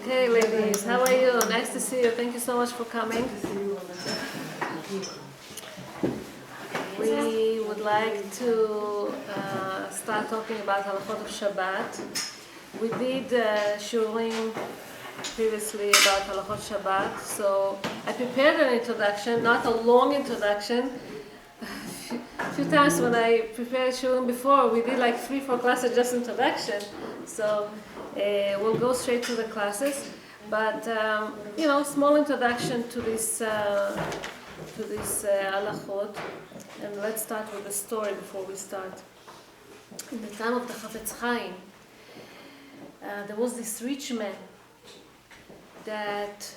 Okay, ladies, how are you? Nice to see you. Thank you so much for coming. We would like to start talking about halachot of Shabbat. We did shurim previously about halachot Shabbat, so I prepared an introduction, not a long introduction. A few times when I prepared shurim before, we did like 3-4 classes just introduction. So we'll go straight to the classes. But small introduction to this halachot, and let's start with the story before we start. In the time of the Chafetz Chaim, there was this rich man that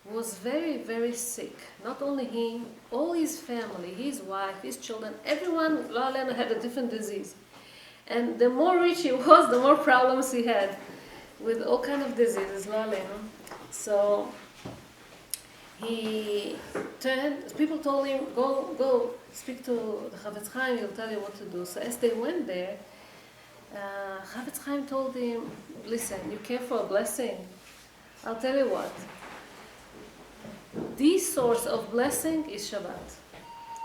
was very, very sick. Not only him, all his family, his wife, his children, everyone had a different disease. And the more rich he was, the more problems he had with all kind of diseases. So he turned, people told him, go speak to the Chafetz Chaim, he'll tell you what to do. So as they went there, Chafetz Chaim told him, listen, you came for a blessing. I'll tell you what. The source of blessing is Shabbat.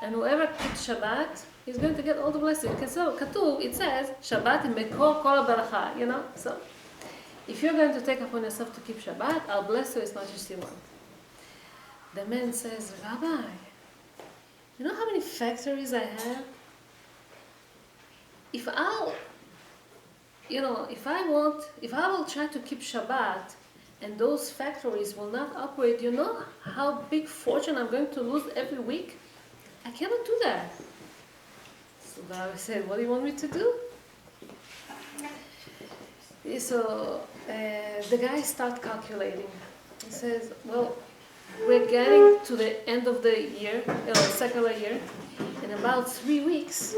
And whoever keeps Shabbat is going to get all the blessings. Katuv, it says, Shabbat mekor kol baracha, So, if you're going to take upon yourself to keep Shabbat, I'll bless you as much as you want. The man says, Rabbi, you know how many factories I have? If I will try to keep Shabbat, and those factories will not operate, you know how big fortune I'm going to lose every week? I cannot do that. So the Rabbi said, what do you want me to do? So the guy started calculating. He says, well, we're getting to the end of the year, secular year. In about 3 weeks,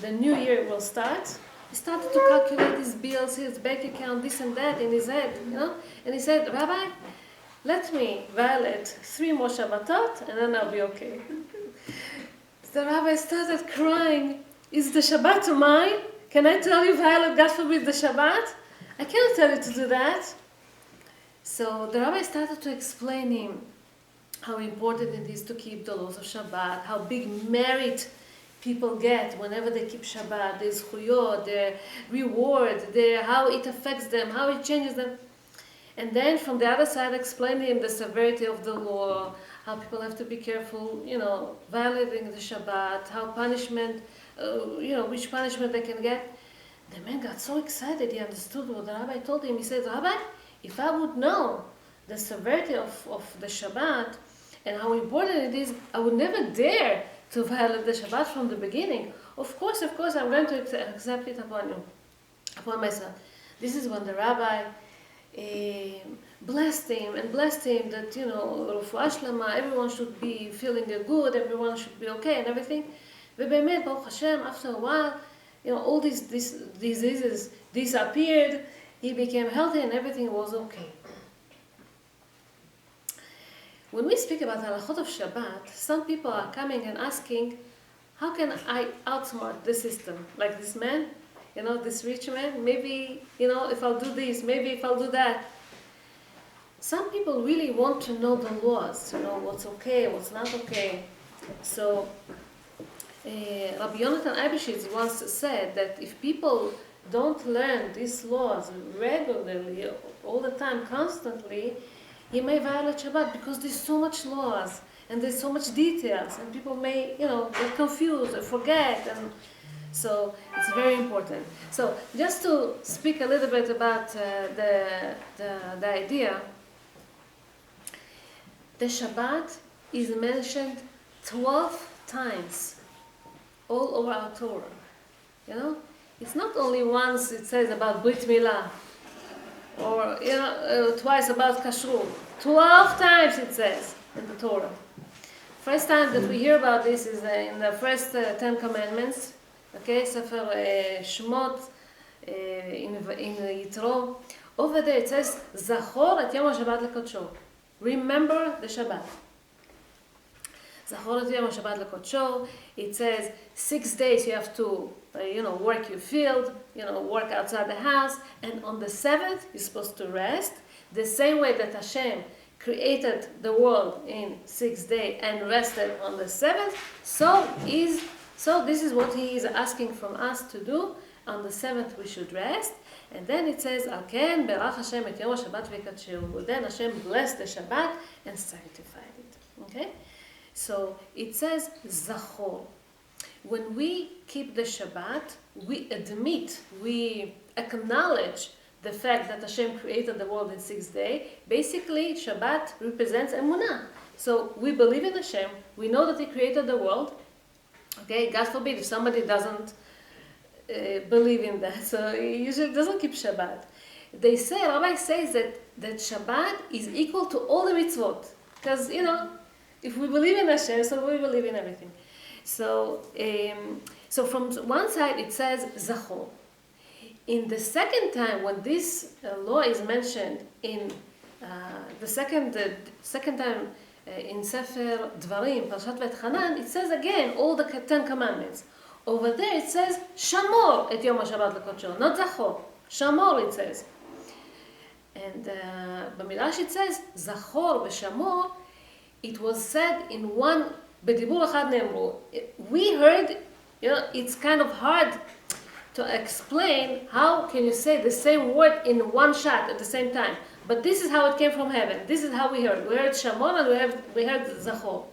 the new year will start. He started to calculate his bills, his bank account, this and that in his head, And he said, Rabbi, let me violate 3 more Shabbatot, and then I'll be okay. The rabbi started crying. Is the Shabbat mine? Can I tell you, violate, God forbid, the Shabbat? I cannot tell you to do that. So the rabbi started to explain him how important it is to keep the laws of Shabbat, how big merit people get whenever they keep Shabbat, their zchuyot, their reward, how it affects them, how it changes them. And then from the other side, explain to him the severity of the law, how people have to be careful, violating the Shabbat, how punishment, which punishment they can get. The man got so excited, he understood what the rabbi told him. He said, Rabbi, if I would know the severity of the Shabbat and how important it is, I would never dare to violate the Shabbat from the beginning. Of course, I'm going to accept it upon myself. This is when the rabbi blessed him that, Refuah Shlema, everyone should be feeling good, everyone should be okay and everything. But Baruch Hashem, after a while, all these diseases disappeared, he became healthy and everything was okay. When we speak about halachot of Shabbat, some people are coming and asking, how can I outsmart the system? Like this man, this rich man, maybe, if I'll do this, maybe if I'll do that. Some people really want to know the laws, what's okay, what's not okay. So, Rabbi Yonatan Eibeshitz once said that if people don't learn these laws regularly, all the time, constantly, he may violate Shabbat because there's so much laws and there's so much details and people may, get confused or forget, and so it's very important. So just to speak a little bit about the idea, the Shabbat is mentioned 12 times all over our Torah. It's not only once it says about Brit Milah, or twice about kashrut. 12 times it says in the Torah. First time that we hear about this is in the first 10 commandments. Okay, Sefer Shmot in Yitro. Over there it says, Zachor et Yom HaShabbat lekodsho. Remember the Shabbat. Zachor et Yom Shabbat lekodsho. It says 6 days you have to, work your field, work outside the house, and on the 7th you're supposed to rest. The same way that Hashem created the world in 6 days and rested on the 7th, so this is what he is asking from us to do. On the 7th we should rest. And then it says, Al ken berach Hashem et Yom HaShabbat v'kadshehu. Then Hashem blessed the Shabbat and sanctified it. Okay? So it says Zachor. When we keep the Shabbat, we admit, we acknowledge the fact that Hashem created the world in 6 days. Basically, Shabbat represents Emunah. So we believe in Hashem, we know that He created the world. Okay, God forbid if somebody doesn't believe in that, so he usually doesn't keep Shabbat. Rabbi says that Shabbat is equal to all the mitzvot. Because, if we believe in Hashem, so we believe in everything. So from one side it says Zachor. In the second time, when this law is mentioned in the second time in Sefer Dvarim, Parashat V'etchanan, it says again all the 10 commandments. Over there it says Shamor et Yom HaShabbat lekodsho, not Zachor. Shamor it says. And Bamidrash it says Zachor v'Shamor. It was said in one b'dibur echad ne'emru. We heard, it's kind of hard to explain how can you say the same word in one shot at the same time. But this is how it came from heaven. This is how we heard. We heard Shamor and we heard Zachor.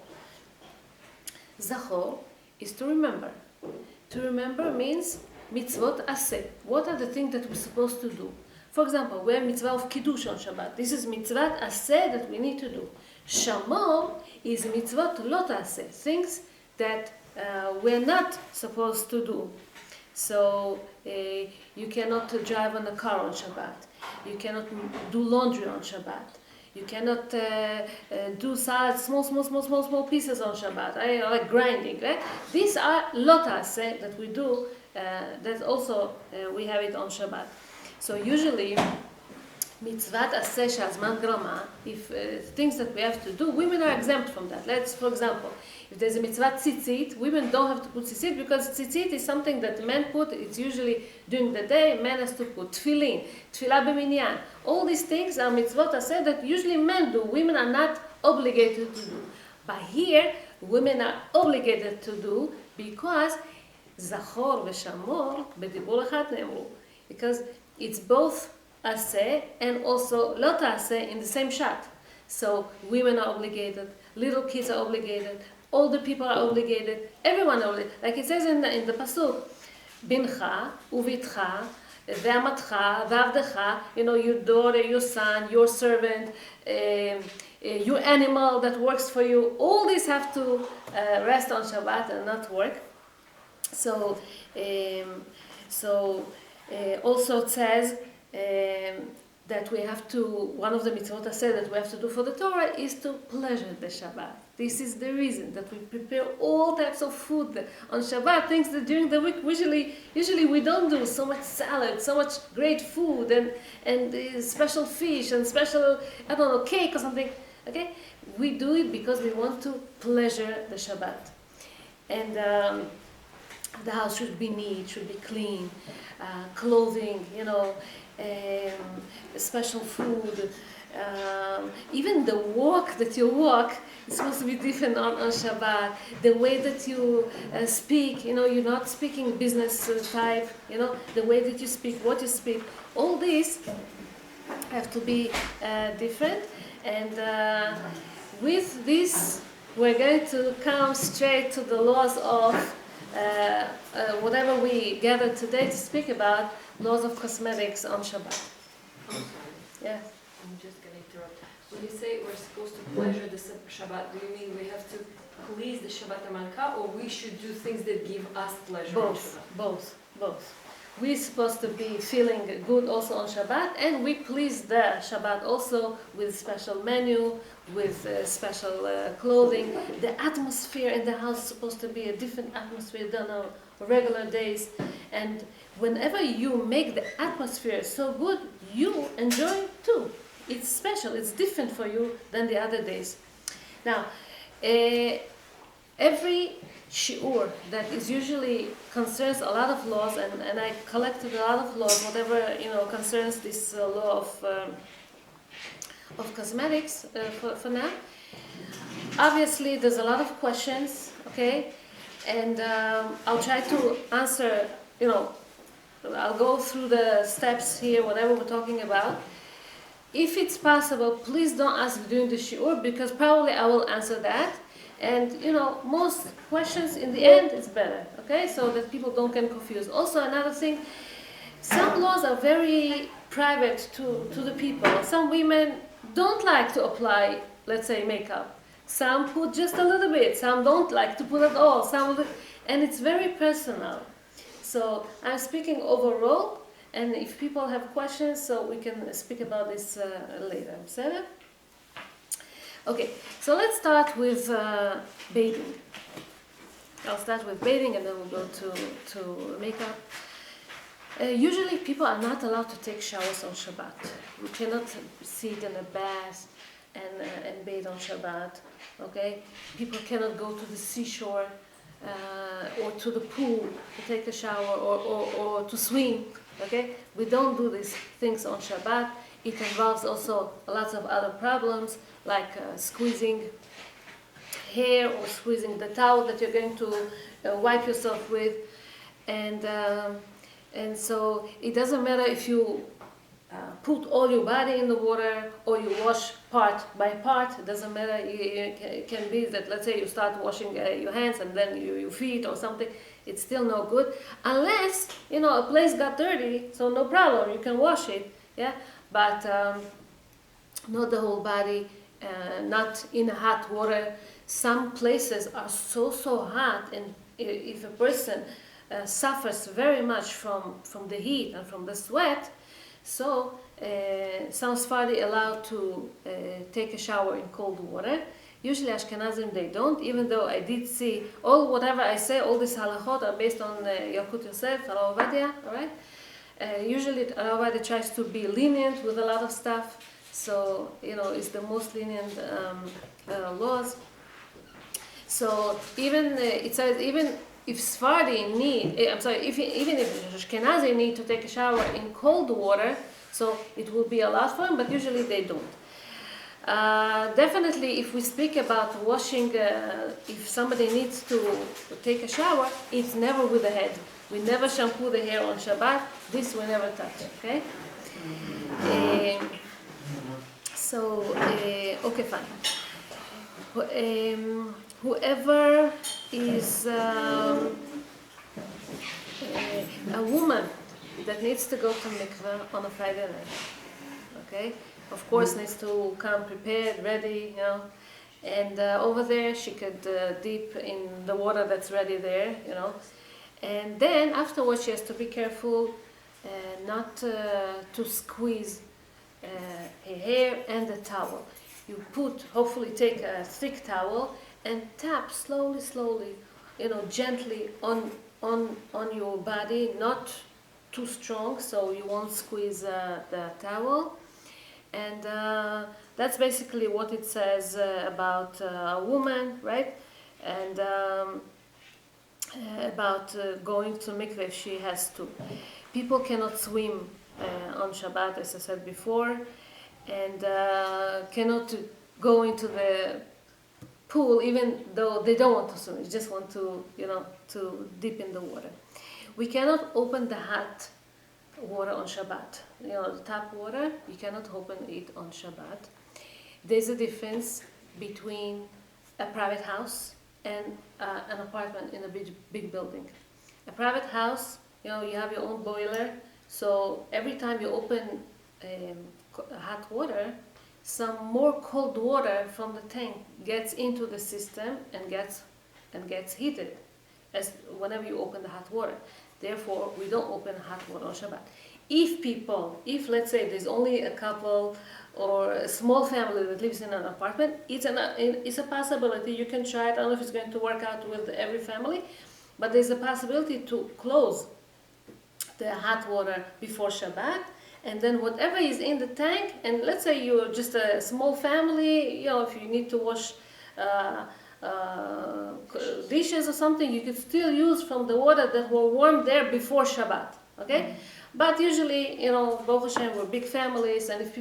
Zachor is to remember. To remember means mitzvot aseh. What are the things that we're supposed to do? For example, we have mitzvah of kiddush on Shabbat. This is mitzvah aseh that we need to do. Shamor is mitzvot lo taseh, things that we're not supposed to do. So you cannot drive on a car on Shabbat. You cannot do laundry on Shabbat. You cannot do salad, small pieces on Shabbat, like grinding. Right? These are lotas that we do. That also we have it on Shabbat. So usually, mitzvat aseh she'azman grama. If things that we have to do, women are exempt from that. For example, if there's a mitzvah tzitzit, women don't have to put tzitzit because tzitzit is something that men put. It's usually during the day. Men has to put tefillah b'minyan. All these things are mitzvot aseh that usually men do. Women are not obligated to do. But here, women are obligated to do because zachor v'shamor b'dibur echad ne'emru. Because it's both aseh and also lo taseh in the same shot. So women are obligated, little kids are obligated, older people are obligated, everyone is obligated. Like it says in the pasuk, bincha uvitcha ve'amatcha ve'avdecha, your daughter, your son, your servant, your animal that works for you, all these have to rest on Shabbat and not work. So also it says that we have to, one of the mitzvot said that we have to do for the Torah is to pleasure the Shabbat. This is the reason that we prepare all types of food on Shabbat, things that during the week usually we don't do. So much salad, so much great food, and special fish, and special, cake or something. Okay? We do it because we want to pleasure the Shabbat. And the house should be neat, should be clean, clothing, special food. Even the walk that you walk is supposed to be different on Shabbat. The way that you speak, you're not speaking business type, the way that you speak, what you speak, all these have to be different. And with this, we're going to come straight to the laws of whatever we gathered today to speak about, laws of cosmetics on Shabbat. Yeah. I'm just going to interrupt. When you say we're supposed to pleasure the Shabbat, do you mean we have to please the Shabbat Malka, or we should do things that give us pleasure? Both. We're supposed to be feeling good also on Shabbat, and we please the Shabbat also with special menu, with special clothing. The atmosphere in the house is supposed to be a different atmosphere than on regular days. And whenever you make the atmosphere so good, you enjoy it too. It's special, it's different for you than the other days. Now, every shiur that is usually concerns a lot of laws, and I collected a lot of laws, whatever concerns this law of cosmetics for now. Obviously, there's a lot of questions, okay, and I'll try to answer. I'll go through the steps here, whatever we're talking about. If it's possible, please don't ask during the shiur, because probably I will answer that. And most questions in the end is better, okay? So that people don't get confused. Also, another thing, some laws are very private to the people. Some women don't like to apply, let's say, makeup. Some put just a little bit. Some don't like to put at all. And it's very personal. So I'm speaking overall. And if people have questions, so we can speak about this later. Okay, so let's start with bathing. I'll start with bathing and then we'll go to makeup. Usually people are not allowed to take showers on Shabbat. You cannot sit in a bath and bathe on Shabbat. Okay, people cannot go to the seashore or to the pool to take a shower or to swim. Okay, we don't do these things on Shabbat. It involves also lots of other problems like squeezing hair or squeezing the towel that you're going to wipe yourself with, and so it doesn't matter if you put all your body in the water or you wash part by part. It doesn't matter. It can be that, let's say, you start washing your hands and then your feet or something. It's still no good unless a place got dirty. So no problem, you can wash it. Yeah, but not the whole body. Not in hot water. Some places are so hot, and if a person suffers very much from the heat and from the sweat, so some Sephardi allowed to take a shower in cold water. Usually Ashkenazim, they don't, even though I did see whatever I say, all these halachot are based on Yalkut Yosef, Rav Batia, all right? Usually Rav Batia tries to be lenient with a lot of stuff, so it's the most lenient laws. So even it says even if Sephardi even if Ashkenazi need to take a shower in cold water, so it will be allowed for them, but usually they don't. Definitely, if we speak about washing, if somebody needs to take a shower, it's never with the head. We never shampoo the hair on Shabbat. This we never touch, okay? Okay, fine. Whoever is a woman that needs to go to mikveh on a Friday night, okay? Of course, needs to come prepared, ready, and over there she could dip in the water that's ready there, and then afterwards she has to be careful not to squeeze her hair and the towel. You hopefully take a thick towel and tap slowly, gently on your body, not too strong, so you won't squeeze the towel. And that's basically what it says about a woman, right? And about going to mikveh if she has to. People cannot swim on Shabbat, as I said before, and cannot go into the pool even though they don't want to swim. They just want to, to dip in the water. We cannot open the hot water on Shabbat. The tap water, you cannot open it on Shabbat. There's a difference between a private house and an apartment in a big building. A private house, you have your own boiler, so every time you open hot water, some more cold water from the tank gets into the system and gets heated as whenever you open the hot water. Therefore, we don't open hot water on Shabbat. If let's say there's only a couple or a small family that lives in an apartment, it's a possibility. You can try it. I don't know if it's going to work out with every family, but there's a possibility to close the hot water before Shabbat, and then whatever is in the tank, and let's say you're just a small family, if you need to wash dishes or something, you could still use from the water that were warm there before Shabbat. Okay, but usually, Baruch Hashem, we're big families, and if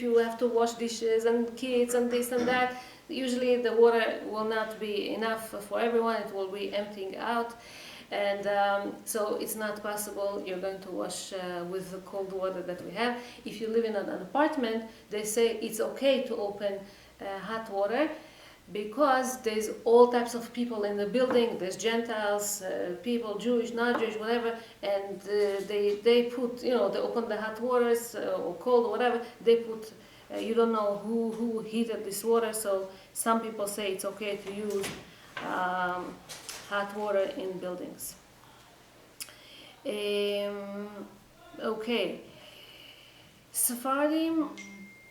you have to wash dishes and kids and this and that, usually the water will not be enough for everyone. It will be emptying out, and so it's not possible. You're going to wash with the cold water that we have. If you live in an apartment, they say it's okay to open hot water, because there's all types of people in the building. There's Gentiles, people, Jewish, not Jewish, whatever, and they put, they open the hot waters or cold or whatever. They put, you don't know who heated this water, so some people say it's okay to use hot water in buildings. Okay, Sephardim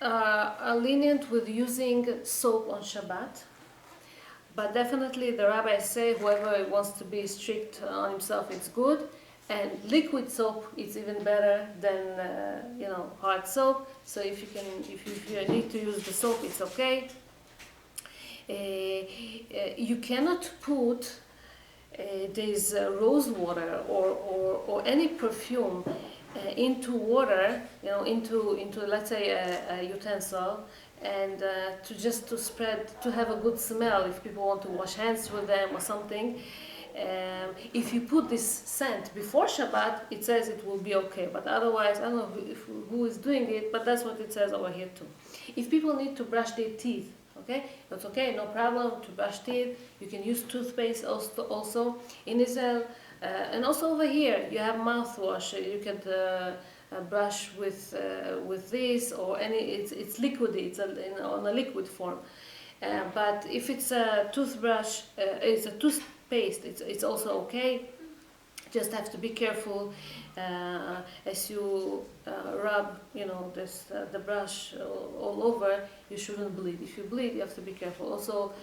are lenient with using soap on Shabbat. But definitely the rabbis say whoever wants to be strict on himself, it's good. And liquid soap is even better than hard soap. So if you need to use the soap, it's okay. You cannot put this rose water or any perfume into water, into let's say a utensil, and to have a good smell if people want to wash hands with them or something. If you put this scent before Shabbat, it says it will be okay, but otherwise, I don't know who is doing it, but that's what it says over here too. If people need to brush their teeth, okay, that's okay, no problem to brush teeth. You can use toothpaste also in Israel, and also over here you have mouthwash. You can brush with this or any. It's liquid. It's on a liquid form. But if it's a toothbrush, it's a toothpaste. It's also okay. Just have to be careful as you rub, the brush all over. You shouldn't bleed. If you bleed, you have to be careful. Also,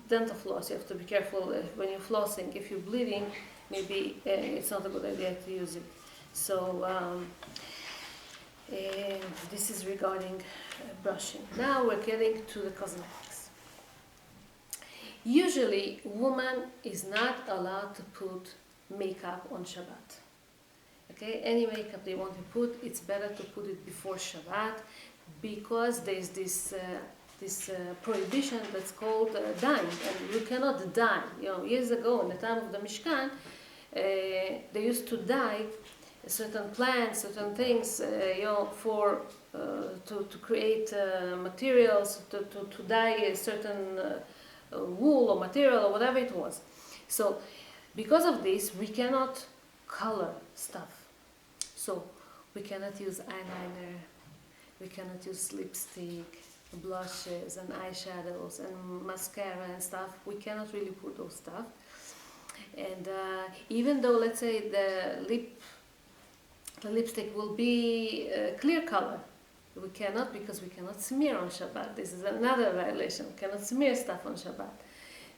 dental floss. You have to be careful when you're flossing. If you're bleeding, maybe it's not a good idea to use it. So. This is regarding brushing. Now we're getting to the cosmetics. Usually, woman is not allowed to put makeup on Shabbat. Okay, any makeup they want to put, it's better to put it before Shabbat, because there's this prohibition that's called dyeing, and you cannot dye. Years ago, in the time of the Mishkan, they used to dye certain plants, certain things, to create materials, to dye a certain wool or material or whatever it was. So, because of this, we cannot color stuff. So, we cannot use eyeliner, we cannot use lipstick, blushes and eyeshadows and mascara and stuff. We cannot really put those stuff. And even though, let's say, the lipstick will be clear color, we cannot, because we cannot smear on Shabbat. This is another violation. We cannot smear stuff on Shabbat.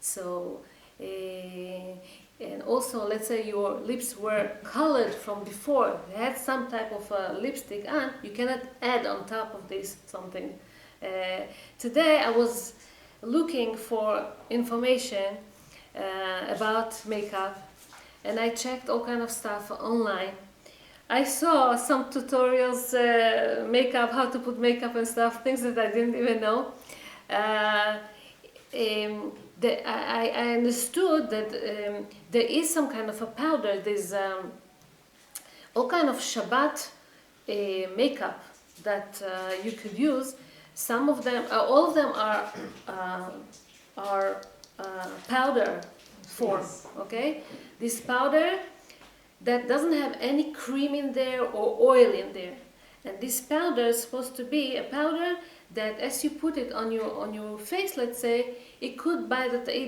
So, and also, let's say your lips were colored from before, they had some type of lipstick on, you cannot add on top of this something. Today I was looking for information about makeup, and I checked all kind of stuff online. I saw some tutorials, makeup, how to put makeup and stuff, things that I didn't even know. I understood that there is some kind of a powder. There's all kind of Shabbat makeup that you could use. Some of them, all of them are powder form. Okay, this powder that doesn't have any cream in there or oil in there, and this powder is supposed to be a powder that, as you put it on your face, let's say, it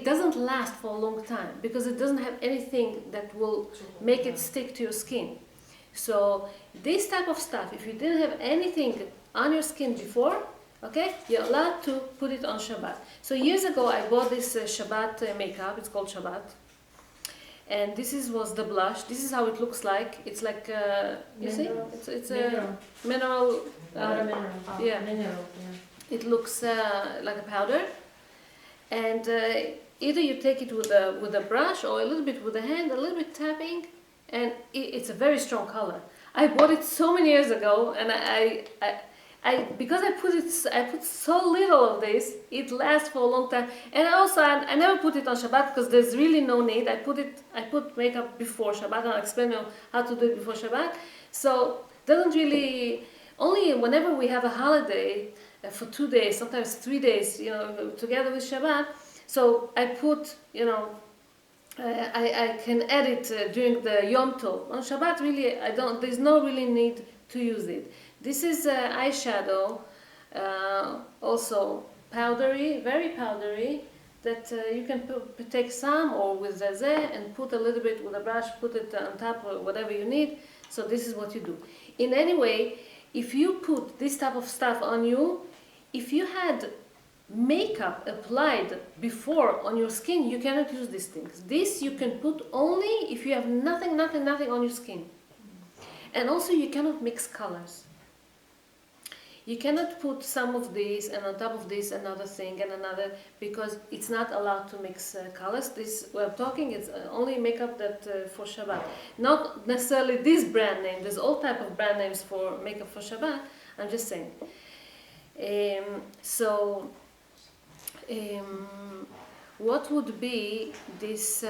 doesn't last for a long time, because it doesn't have anything that will make it stick to your skin. So this type of stuff, if you didn't have anything on your skin before, okay, you're allowed to put it on Shabbat. So years ago I bought this Shabbat makeup. It's called Shabbat. And this was the blush. This is how it looks like. It's like, you see? It's a mineral. Mineral. Yeah. Mineral, yeah. It looks like a powder. And either you take it with a brush or a little bit with the hand, a little bit tapping, and it's a very strong color. I bought it so many years ago, and because I put so little of this, it lasts for a long time. And also, I never put it on Shabbat because there's really no need. I put makeup before Shabbat, and I'll explain you how to do it before Shabbat. So doesn't really, only whenever we have a holiday for 2 days, sometimes 3 days, together with Shabbat. So I put, I can add it during the Yom Tov. On Shabbat, really, there's no really need to use it. This is eyeshadow, also powdery, very powdery, that you can take some or with zazeh and put a little bit with a brush, put it on top or whatever you need. So this is what you do. In any way, if you put this type of stuff on you, if you had makeup applied before on your skin, you cannot use these things. This you can put only if you have nothing on your skin. And also you cannot mix colors. You cannot put some of these and on top of this another thing and another, because it's not allowed to mix colors. This we're talking, it's only makeup that for Shabbat. Not necessarily this brand name. There's all type of brand names for makeup for Shabbat. I'm just saying. What would be these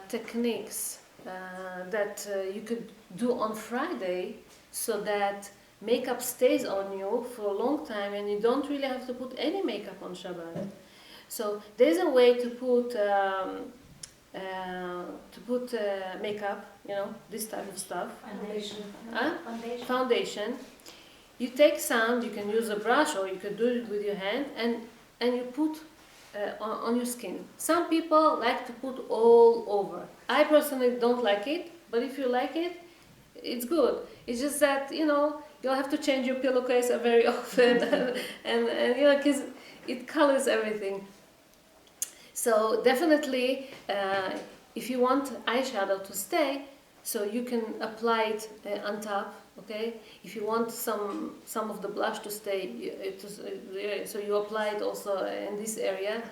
techniques that you could do on Friday so that makeup stays on you for a long time and you don't really have to put any makeup on Shabbat? So there's a way to put makeup, this type of stuff. Foundation. You take some, you can use a brush or you can do it with your hand, and you put on your skin. Some people like to put all over. I personally don't like it, but if you like it, it's good. It's just that, you'll have to change your pillowcase very often, and because it colors everything. So definitely, if you want eyeshadow to stay, so you can apply it on top. Okay, if you want some of the blush to stay, so you apply it also in this area,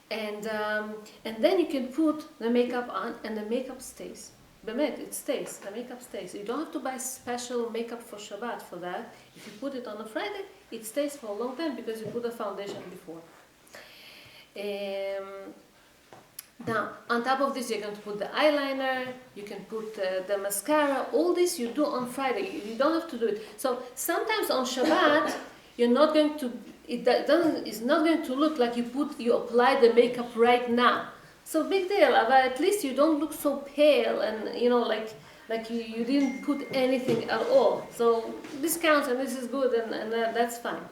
and then you can put the makeup on, and the makeup stays. Bemet, it stays. The makeup stays. You don't have to buy special makeup for Shabbat for that. If you put it on a Friday, it stays for a long time because you put a foundation before. Now, on top of this, you're going to put the eyeliner, you can put the mascara. All this you do on Friday. You don't have to do it. So sometimes on Shabbat, you're not going to. It's not going to look like you apply the makeup right now. So big deal. But at least you don't look so pale and like you didn't put anything at all. So this counts and this is good and that's fine.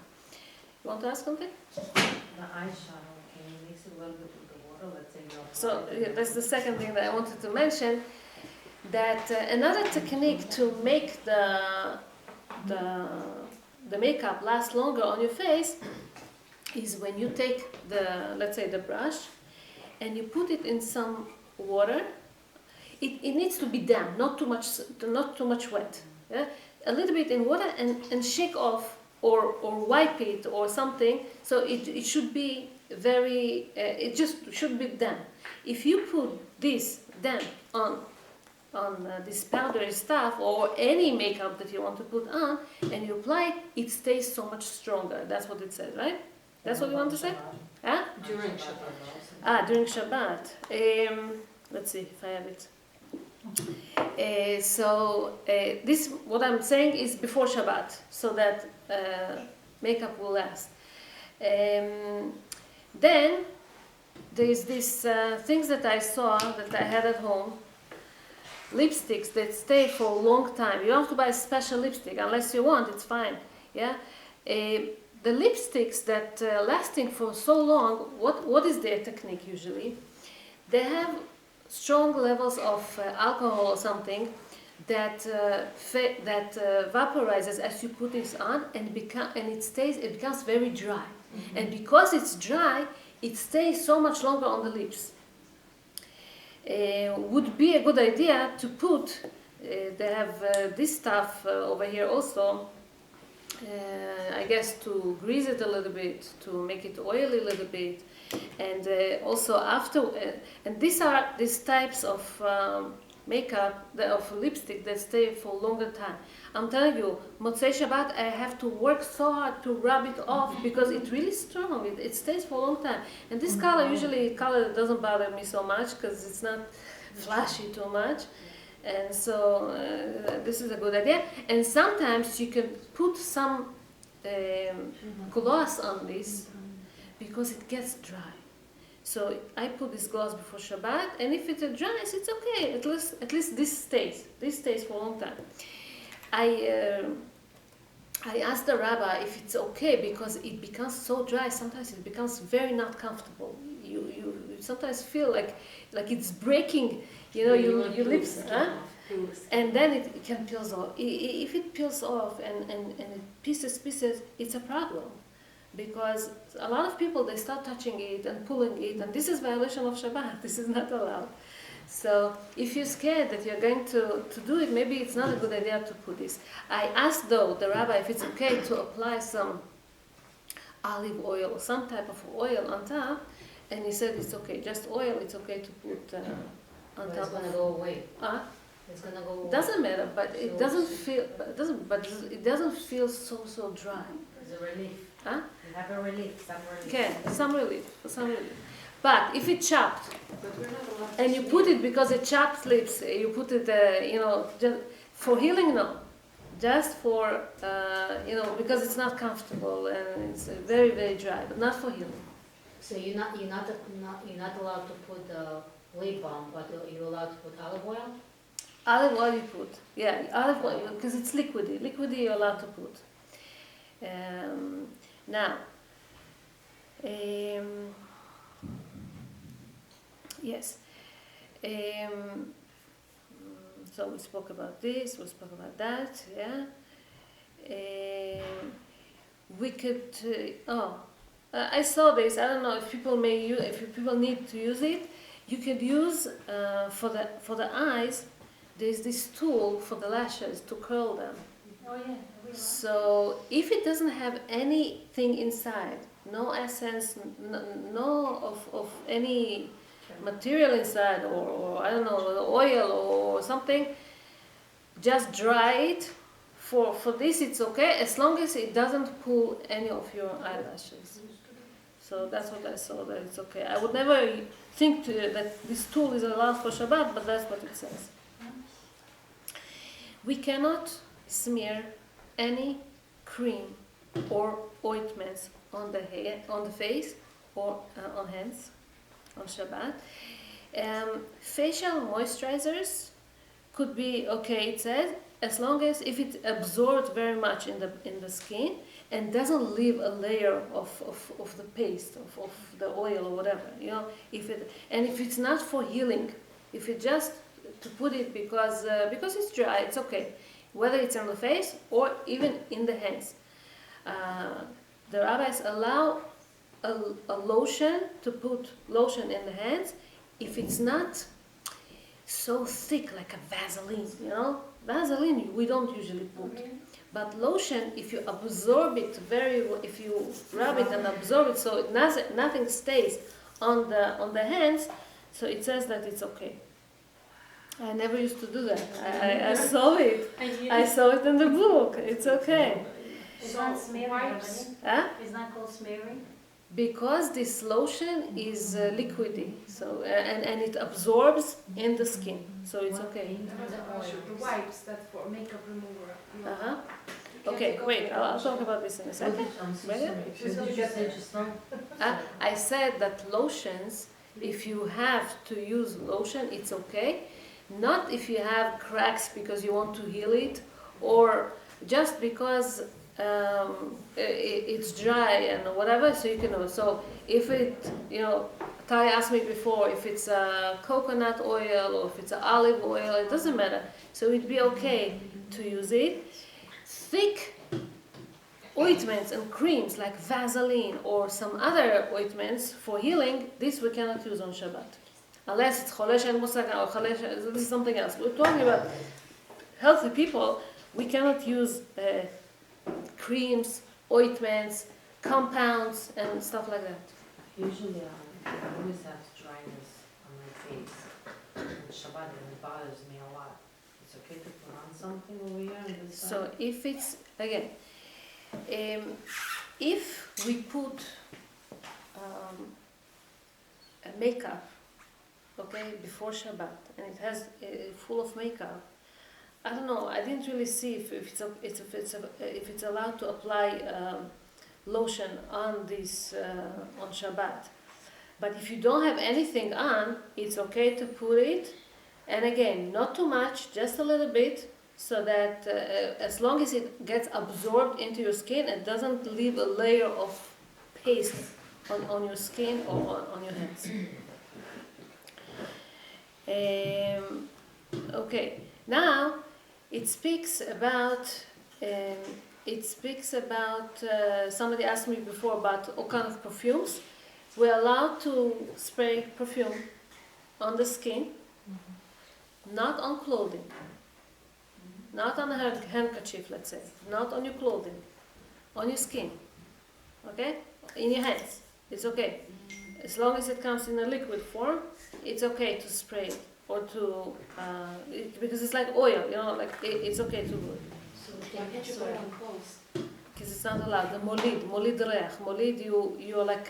You want to ask something? The eyeshadow, can you mix it a little bit with the water? Let's say So that's the second thing that I wanted to mention. That another technique to make the makeup last longer on your face is when you take let's say the brush and you put it in some water. It needs to be damp, not too much wet. Yeah? A little bit in water and shake off or wipe it or something. So it should be very. It just should be damp. If you put this damp on this powdery stuff or any makeup that you want to put on and you apply it stays so much stronger. That's what it says, right? That's what you want to say? Huh? During Shabbat. During Shabbat. Let's see if I have it. This, what I'm saying, is before Shabbat, so that makeup will last. Then there's these things that I saw that I had at home. Lipsticks that stay for a long time. You don't have to buy a special lipstick unless you want. It's fine. Yeah. The lipsticks that lasting for so long. What is their technique usually? They have strong levels of alcohol or something that vaporizes as you put this on, and it becomes very dry. Mm-hmm. And because it's dry, it stays so much longer on the lips. Would be a good idea to put. They have this stuff over here also. I guess to grease it a little bit, to make it oily a little bit. And also after, and these types of makeup, of lipstick that stay for longer time. I'm telling you, Motzei Shabbat, I have to work so hard to rub it off because it's really strong. It stays for a long time. And this color doesn't bother me so much because it's not flashy too much. And so this is a good idea. And sometimes you can put some gloss on this because it gets dry. So I put this gloss before Shabbat, and if it dries, it's okay. At least this stays. This stays for a long time. I asked the rabbi if it's okay because it becomes so dry. Sometimes it becomes very not comfortable. You sometimes feel like it's breaking. Your lips, huh? And then it can peel off. If it peels off and it pieces, it's a problem. Because a lot of people, they start touching it and pulling it, and this is violation of Shabbat. This is not allowed. So if you're scared that you're going to do it, maybe it's not a good idea to put this. I asked, though, the rabbi if it's okay to apply some olive oil or some type of oil on top, and he said it's okay. Just oil, it's okay to put on top. It's gonna go away. It's gonna go away. Doesn't matter, but it doesn't feel so dry. It's a relief. Huh? You have a relief, some relief. Okay, some relief. But if it's chopped, But we're not allowed to and you put it because it chopped lips, you put it, just for healing, no. Just for, because it's not comfortable and it's very, very dry, but not for healing. So you're not allowed to put the lip balm, but you're allowed to put olive oil? Olive oil you put, yeah, olive oil, because it's liquidy. Liquidy you're allowed to put. Now, yes. So we spoke about this, we spoke about that, yeah. We could, I saw this, I don't know if people need to use it. You could use, for the eyes, there's this tool for the lashes to curl them. Oh yeah. So if it doesn't have anything inside, no essence, no of any material inside, or I don't know, oil or something, just dry it. For this it's okay, as long as it doesn't pull any of your eyelashes. So that's what I saw, that it's okay. I would never think that this tool is allowed for Shabbat, but that's what it says. We cannot smear any cream or ointments on the face or on hands on Shabbat. Facial moisturizers could be okay, it says, as long as if it absorbs very much in the skin and doesn't leave a layer of the paste of the oil or whatever, if it's not for healing, if it just to put it because it's dry, it's okay. Whether it's on the face or even in the hands. The rabbis allow a lotion, to put lotion in the hands if it's not so thick like a Vaseline, Vaseline we don't usually put. But lotion, if you absorb it if you rub it and absorb it so nothing stays on the hands, so it says that it's okay. I never used to do that. I saw it. I saw it in the book. It's okay. It's not smearing, It's not called smearing? Because this lotion is liquidy, so and it absorbs in the skin, so it's okay. The wipes that for makeup remover. Okay, wait. I'll talk about this in a second. I said that lotions, if you have to use lotion, it's okay. Not if you have cracks because you want to heal it, or just because it's dry and whatever, so you can know. So if it, Ty asked me before if it's a coconut oil or if it's an olive oil, it doesn't matter. So it'd be okay to use it. Thick ointments and creams like Vaseline or some other ointments for healing, this we cannot use on Shabbat. Unless it's cholesh and musaka or cholesh, this is something else. We're talking about healthy people. We cannot use creams, ointments, compounds, and stuff like that. Usually I always have dryness on my face. On Shabbat and it bothers me a lot. It's okay to put on something over here on this side? So if it's, again, if we put a makeup, okay, before Shabbat, and it has full of makeup, I don't know, I didn't really see if it's allowed to apply lotion on this on Shabbat. But if you don't have anything on, it's okay to put it. And again, not too much, just a little bit, so that as long as it gets absorbed into your skin, it doesn't leave a layer of paste on your skin or on your hands. Okay, now it speaks about. Somebody asked me before about all kind of perfumes. We're allowed to spray perfume on the skin, not on clothing, not on a handkerchief, let's say, not on your clothing, on your skin, okay? In your hands, it's okay. As long as it comes in a liquid form, it's okay to spray it or to, because it's like oil, you know, like it's okay to do it. So we Why can can't you put it on clothes? Because it's not allowed. The molid reach. Molid, you're like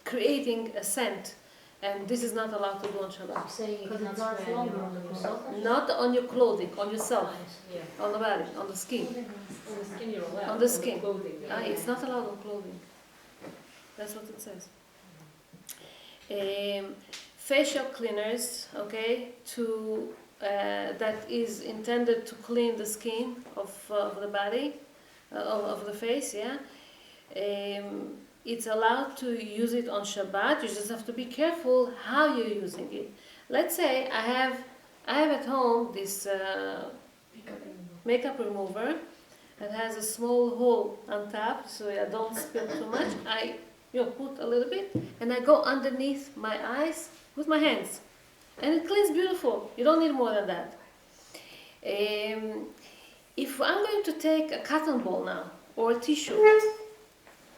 creating a scent, and this is not allowed to do on Shabbat. I'm saying you Because cannot it lasts spray longer on on the yourself. Not on your clothing, on yourself, Yeah. on the body, on the skin. On the skin you're allowed. On the skin. Clothing. It's not allowed on clothing. That's what it says. Facial cleaners, okay, that is intended to clean the skin of the body, of the face, yeah. It's allowed to use it on Shabbat. You just have to be careful how you're using it. Let's say I have at home this makeup remover that has a small hole on top, so I don't spill too much. I put a little bit, and I go underneath my eyes with my hands, and it cleans beautiful. You don't need more than that. If I'm going to take a cotton ball now or a tissue,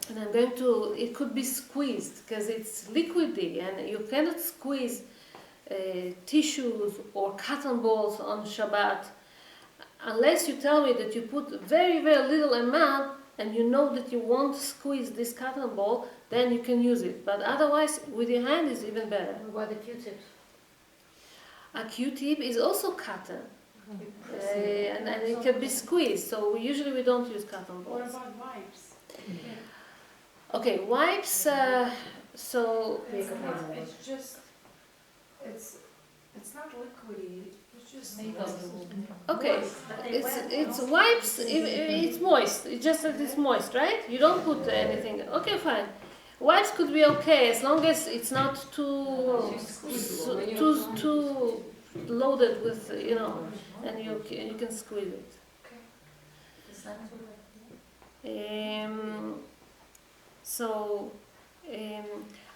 and I'm going to, it could be squeezed because it's liquidy, and you cannot squeeze tissues or cotton balls on Shabbat unless you tell me that you put very, very little amount and you know that you won't squeeze this cotton ball, then you can use it. But otherwise, with your hand is even better. What about the Q-tips? A Q-tip is also cotton, and it can be squeezed. So usually we don't use cotton balls. What about wipes? Okay, wipes. So It's just, it's not liquidy. It's just okay, it's wipes. It's moist. It's just that it's moist, right? You don't put anything. Okay, fine. Wipes could be okay as long as it's not too loaded with, and you can squeeze it.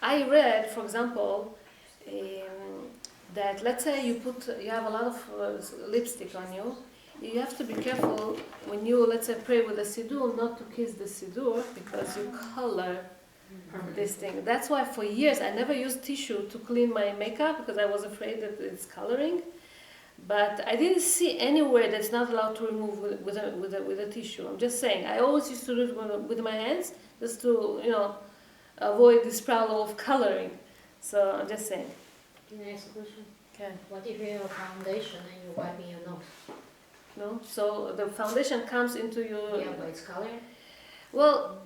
I read, for example, that let's say you have a lot of lipstick on you. You have to be careful when you, let's say, pray with the siddur, not to kiss the siddur because you color this thing. That's why for years I never used tissue to clean my makeup because I was afraid that it's coloring. But I didn't see anywhere that's not allowed to remove with a tissue. I'm just saying. I always used to do it with my hands just to avoid this problem of coloring. So I'm just saying. Can I ask a question? Okay. What if you have a foundation and you're wiping your nose? No. So the foundation comes into your. Yeah, but it's colored. Well.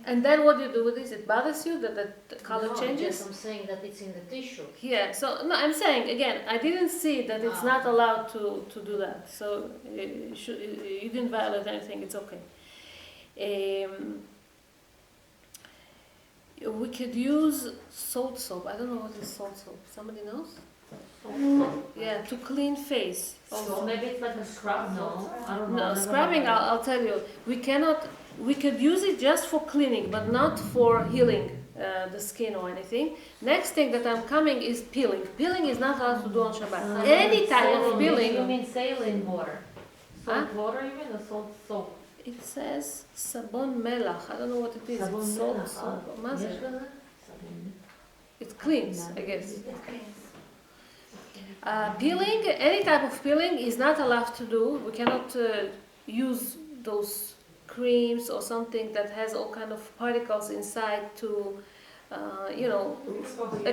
And then what do you do with this? It bothers you that the color changes? Yes, I'm saying that it's in the tissue. Yeah, so no, I'm saying again, I didn't see that it's not allowed to do that. So you didn't violate anything, it's okay. We could use salt soap. I don't know what is salt soap. Somebody knows? Yeah, to clean face. So maybe it's like a scrub? No, I don't know. No, scrubbing, I'll tell you. We could use it just for cleaning, but not for healing the skin or anything. Next thing that I'm coming is peeling. Peeling is not allowed to do on Shabbat. Any type of peeling. You mean saline water? Salt Huh? water you mean, or salt soap? It says sabon melach. I don't know what it is. Sabon It's salt melach, soap. מה זה? יש כזה? It cleans, I guess. Peeling, any type of peeling is not allowed to do. We cannot use those creams or something that has all kind of particles inside to,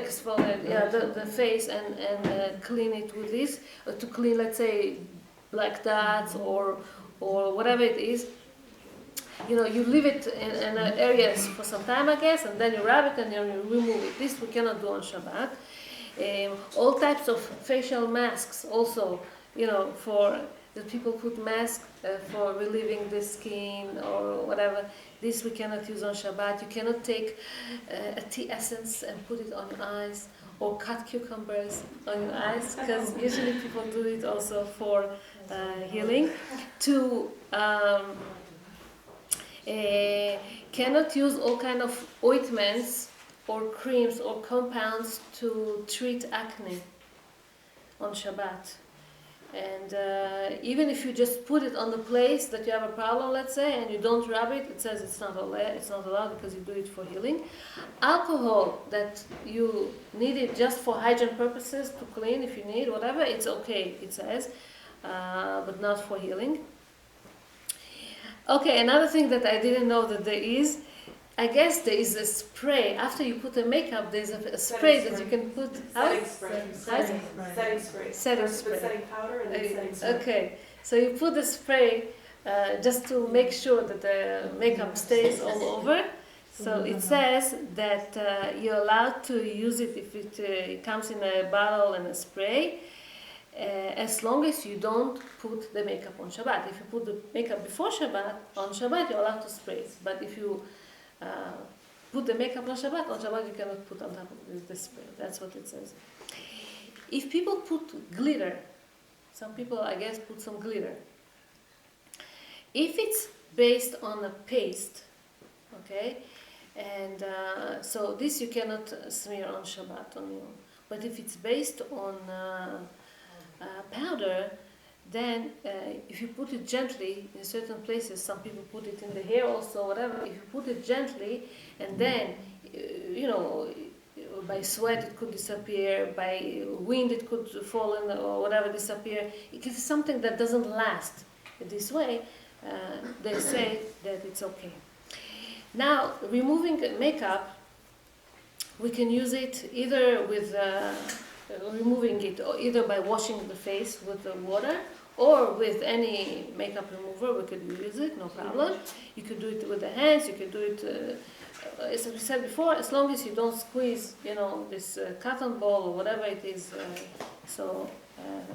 exfoliate the face and clean it with this. To clean, let's say, black dots or whatever it is. You leave it in areas for some time, I guess, and then you rub it and then you remove it. This we cannot do on Shabbat. All types of facial masks also, for the people put masks for relieving the skin or whatever. This we cannot use on Shabbat. You cannot take a tea essence and put it on your eyes or cut cucumbers on your eyes, because usually people do it also for healing. Cannot use all kind of ointments or creams or compounds to treat acne on Shabbat. And even if you just put it on the place that you have a problem, let's say, and you don't rub it, it says it's not allowed because you do it for healing. Alcohol that you need it just for hygiene purposes, to clean if you need, whatever, it's okay, it says, but not for healing. Okay, another thing that I didn't know that there is, I guess there is a spray. After you put the makeup, there's a spray that you can put. Setting spray. Setting spray. Setting First spray. with setting powder and then setting spray. Okay, so you put the spray just to make sure that the makeup stays all over. So it says that you're allowed to use it if it comes in a bottle and a spray, as long as you don't put the makeup on Shabbat. If you put the makeup before Shabbat, on Shabbat you're allowed to spray it. But if you put the makeup on Shabbat you cannot put on top of the spray. That's what it says. If people put glitter, some people I guess put some glitter. If it's based on a paste, okay, and so this you cannot smear on Shabbat on you. But if it's based on powder, then if you put it gently in certain places, some people put it in the hair also, whatever, if you put it gently and then, by sweat it could disappear, by wind it could fall in or whatever disappear, it is something that doesn't last this way, they say that it's okay. Now, removing makeup, we can use it either with removing it, or either by washing the face with the water, or with any makeup remover. We could use it, no problem. You could do it with the hands. You could do it, as we said before, as long as you don't squeeze, this cotton ball or whatever it is.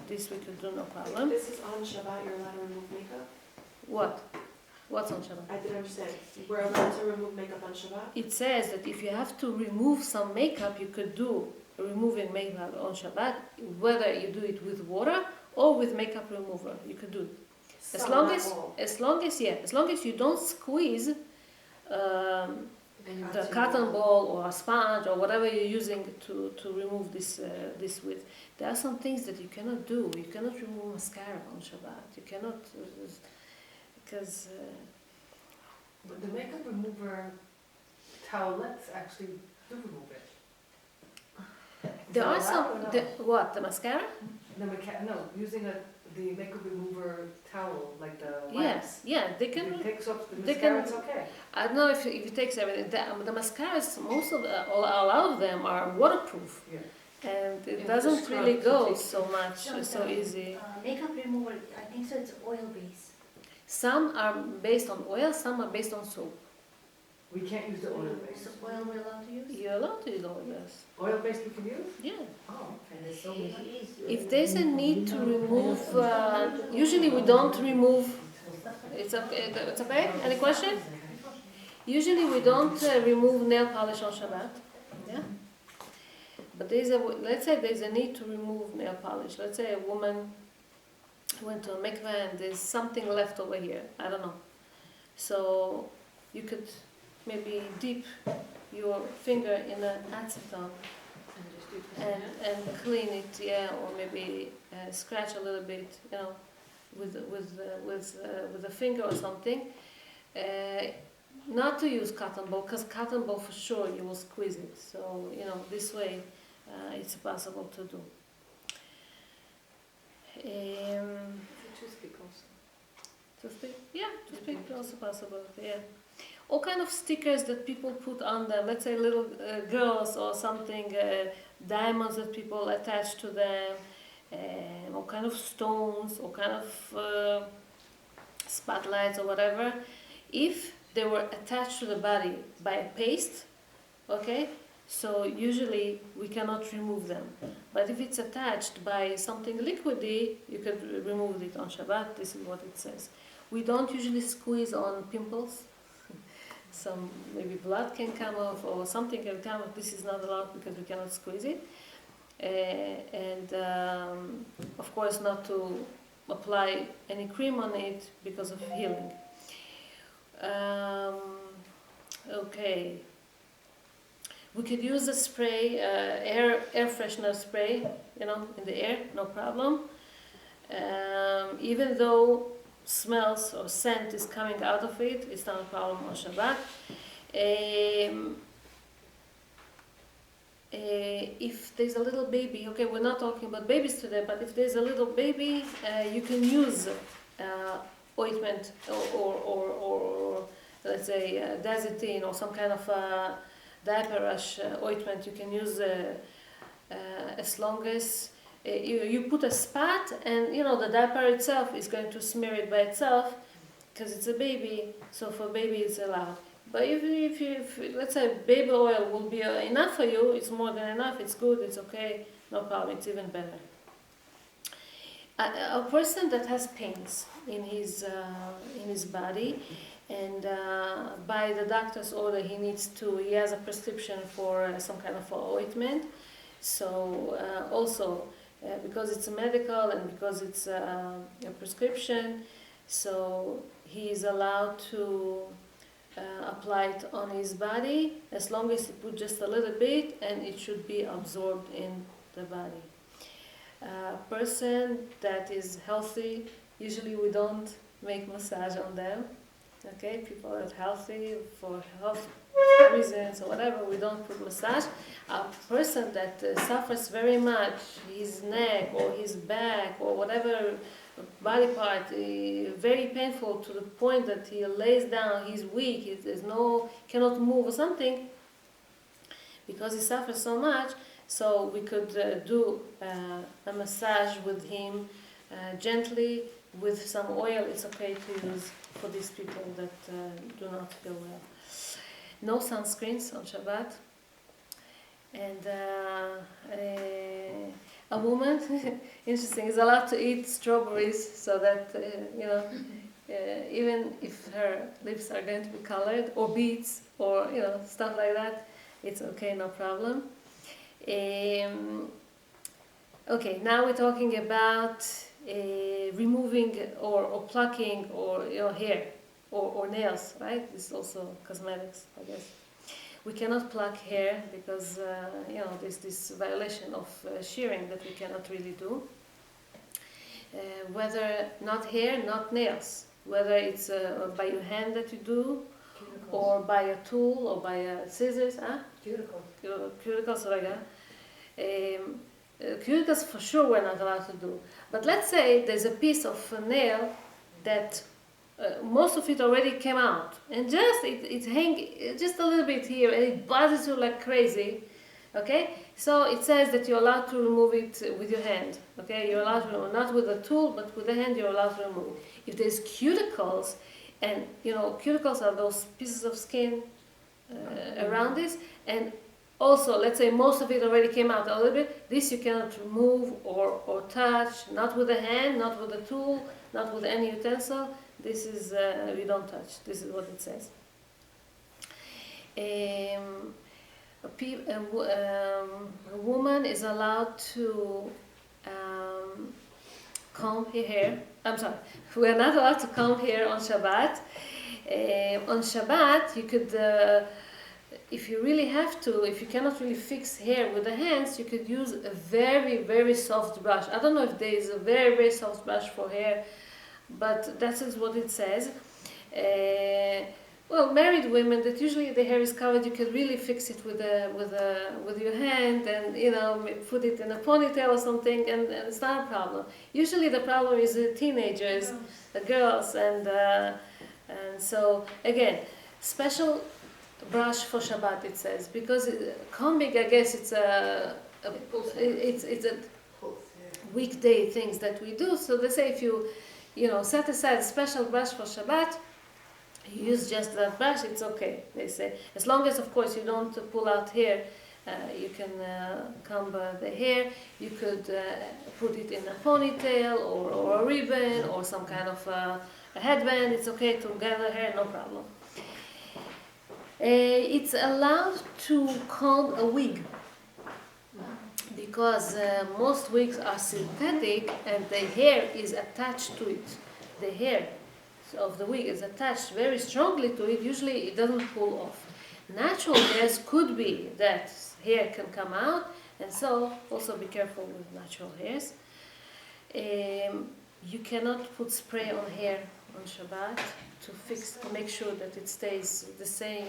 This we could do, no problem. This is on Shabbat, you're allowed to remove makeup? What? What's on Shabbat? I didn't understand. We're allowed to remove makeup on Shabbat? It says that if you have to remove some makeup, you could do removing makeup on Shabbat, whether you do it with water or with makeup remover. You could do it. As long as you don't squeeze the cotton ball or a sponge or whatever you're using to remove this with. There are some things that you cannot do. You cannot remove mascara on Shabbat. You cannot, because... But the makeup remover towelettes actually do remove it. There are some... The mascara? Using the makeup remover towel, like the Yes, yeah, they can... If it takes off the they mascara, can- it's okay. I don't know if it takes everything. The mascaras, a lot of them are waterproof, Yeah. and it Yeah, doesn't the scrub really to go take- so much, so easy. Makeup remover, I think so it's oil based. Some are based on oil, some are based on soap. We can't use the oil base. So oil we're allowed to use? You're allowed to use oil based. Oil base we can use? Yeah. Oh, And there's so many. If there's a need to remove, usually we don't remove. It's okay. It's okay. Any question? Usually we don't remove nail polish on Shabbat. Yeah. But let's say there's a need to remove nail polish. Let's say a woman went to a mikveh and there's something left over here. I don't know. So you could maybe dip your finger in an acetone and clean it, or maybe scratch a little bit, with a finger or something. not to use cotton ball, because cotton ball for sure you will squeeze it. So, this way it's possible to do. Toothpick also. Toothpick? Yeah, toothpick is also possible, yeah. All kind of stickers that people put on them, let's say little girls or something, diamonds that people attach to them, all kind of stones, all kind of spotlights or whatever. If they were attached to the body by a paste, okay, so usually we cannot remove them. But if it's attached by something liquidy, you could remove it on Shabbat. This is what it says. We don't usually squeeze on pimples. Some maybe blood can come off or something can come off. This is not allowed because we cannot squeeze it. And of course not to apply any cream on it because of healing. Okay. We could use the spray, air freshener spray, in the air, no problem. Even though smells or scent is coming out of it, it's not a problem on Shabbat. If there's a little baby, okay, we're not talking about babies today, but if there's a little baby, you can use ointment or let's say Dazitine or some kind of diaper rash ointment. You can use as long as you put a spot, and the diaper itself is going to smear it by itself because it's a baby. So for baby it's allowed. But if let's say baby oil will be enough for you, it's more than enough. It's good. It's okay. No problem. It's even better. A person that has pains in his body, and by the doctor's order he has a prescription for some kind of ointment. So also because it's a medical and because it's a prescription, so he is allowed to apply it on his body as long as he put just a little bit, and it should be absorbed in the body. Person that is healthy, usually we don't make massage on them. Okay, people that are healthy for health reasons or whatever, we don't put massage. A person that suffers very much, his neck or his back or whatever body part, very painful to the point that he lays down, he's weak, cannot move or something, because he suffers so much. So we could do a massage with him gently with some oil. It's okay to use for these people that do not feel well. No sunscreens on Shabbat. And a woman, interesting, is allowed to eat strawberries so that, even if her lips are going to be colored, or beets, or, stuff like that, it's okay, no problem. Okay, now we're talking about removing or plucking or hair or nails, right? This is also cosmetics, I guess. We cannot pluck hair because there's this violation of shearing that we cannot really do. Whether not hair, not nails, whether it's by your hand that you do, or by a tool or by scissors, cuticles, like that. Cuticles for sure we're not allowed to do. But let's say there's a piece of nail that most of it already came out, and just it hangs just a little bit here, and it bothers you like crazy. Okay, so it says that you're allowed to remove it with your hand. Okay, you're allowed to remove, not with a tool, but with the hand you're allowed to remove it. If there's cuticles, and cuticles are those pieces of skin around this, and also, let's say most of it already came out a little bit, this you cannot remove or touch, not with a hand, not with a tool, not with any utensil. This is, we don't touch. This is what it says. A woman is allowed to comb her hair. I'm sorry, we are not allowed to comb hair on Shabbat. On Shabbat, you could, if you really have to, if you cannot really fix hair with the hands, you could use a very, very soft brush. I don't know if there is a very, very soft brush for hair, but that is what it says. well, married women that usually the hair is covered, you can really fix it with your hand, and put it in a ponytail or something, and it's not a problem. Usually the problem is the teenagers, the girls, and so again, special brush for Shabbat, it says, because combing, I guess it's a weekday things that we do. So they say if you set aside a special brush for Shabbat, you use just that brush, it's okay, they say. As long as, of course, you don't pull out hair, you can comb the hair, you could put it in a ponytail or a ribbon or some kind of a headband, it's okay to gather hair, no problem. It's allowed to comb a wig because most wigs are synthetic and the hair is attached to it. The hair of the wig is attached very strongly to it, usually it doesn't pull off. Natural hairs could be that hair can come out, and so also be careful with natural hairs. You cannot put spray on hair on Shabbat to make sure that it stays the same,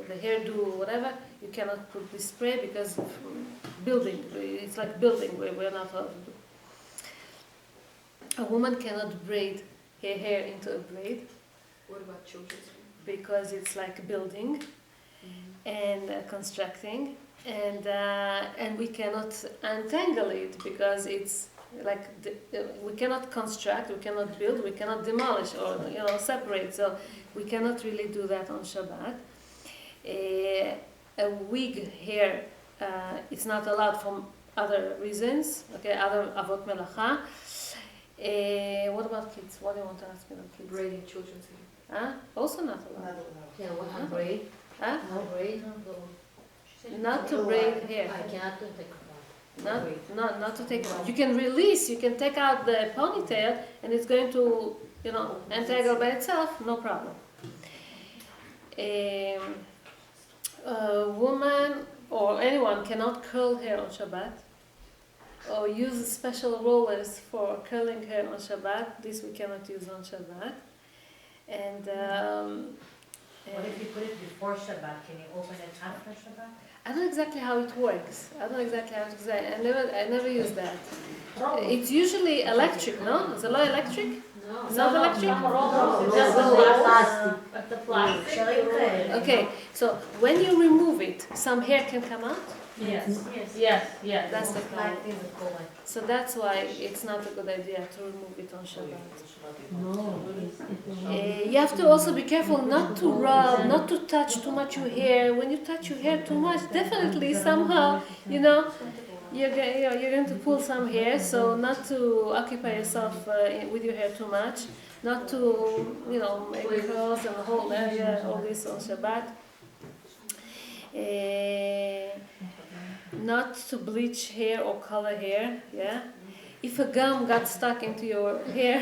the hairdo or whatever. You cannot put this spray because of building, it's like building, we're not allowed to do. A woman cannot braid her hair into a braid. What about children's hair? Because it's like building and constructing, and we cannot untangle it because it's like we cannot construct, we cannot build, we cannot demolish or separate. So we cannot really do that on Shabbat. A wig hair, it's not allowed for other reasons. Okay, other avot melacha. What about kids? What do you want to ask me about kids? Braiding children's hair. Also not allowed. Yeah, what braid? Huh? No braid? Not to braid hair. I cannot do take Not to take it out. You can release, you can take out the ponytail and it's going to, entangle by itself, no problem. A woman or anyone cannot curl hair on Shabbat or use special rollers for curling hair on Shabbat. This we cannot use on Shabbat. And What if you put it before Shabbat? Can you open it after Shabbat? I don't know exactly how it works. I never use that. It's usually electric, no? It's a lot electric? No. It's not electric? Just the plastic. Okay, so when you remove it, some hair can come out? Yes. That's the problem. Plastic is cool. So that's why it's not a good idea to remove it on Shabbat. You have to also be careful not to rub, not to touch too much your hair. When you touch your hair too much, definitely somehow, you're going to pull some hair. So not to occupy yourself with your hair too much, not to, make curls and the whole area, all this on Shabbat. Not to bleach hair or color hair, yeah. If a gum got stuck into your hair,